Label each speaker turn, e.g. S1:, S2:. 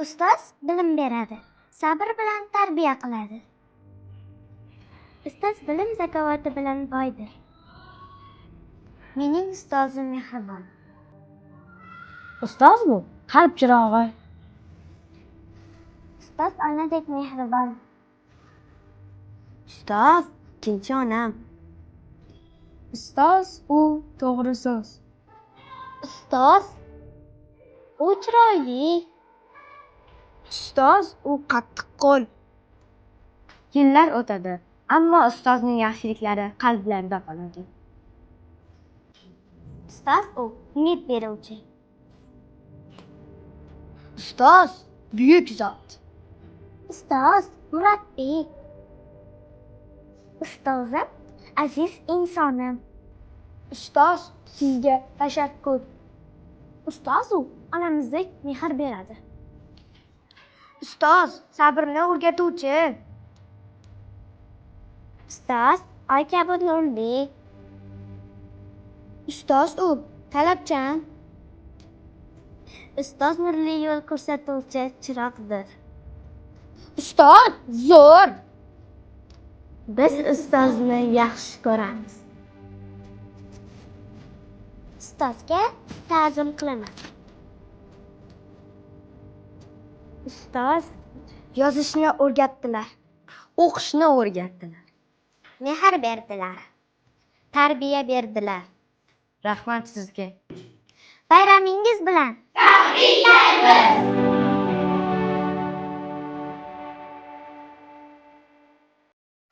S1: Ustoz bilim beradi, sabr bilan tarbiya qiladi. Ustoz bilim zakovati bilan boydir. Mening ustozim mehribon.
S2: Ustoz bu qalb chirog'i.
S1: Ustoz onadek mehribon.
S2: Ustoz ikkinchi onam. Ustoz u to'g'ri so'z.
S1: Ustoz u chiroyli.
S2: Ustoz u qattiq qo'l. Yillar o'tadi, ammo ustozning yaxshiliklari qalblarda qoladi.
S1: Ustoz u umid beruvchi.
S2: Ustoz buyuk zot.
S1: Ustoz murabbiy. Ustozim aziz insonim.
S2: Ustoz sizga tashakkur.
S1: Ustoz u onamizdek mehr beradi.
S2: Ustoz sabrni o'rgatuvchi.
S1: Ustoz oy kabi nurli.
S2: Ustoz u talabchan.
S1: Ustoz nurli yo'l ko'rsatuvchi chiroqdir.
S2: Ustoz zo'r. Biz ustozni yaxshi ko'ramiz.
S1: Ustozga ta'zim qilaman. Ustoz
S2: Yozishni o'rgatdilar. O'qishni o'rgatdilar.
S1: mehr berdilar. Tarbiya berdilar.
S2: Rahmat sizga.
S1: Bayramingiz bilan. Tabriklaymiz.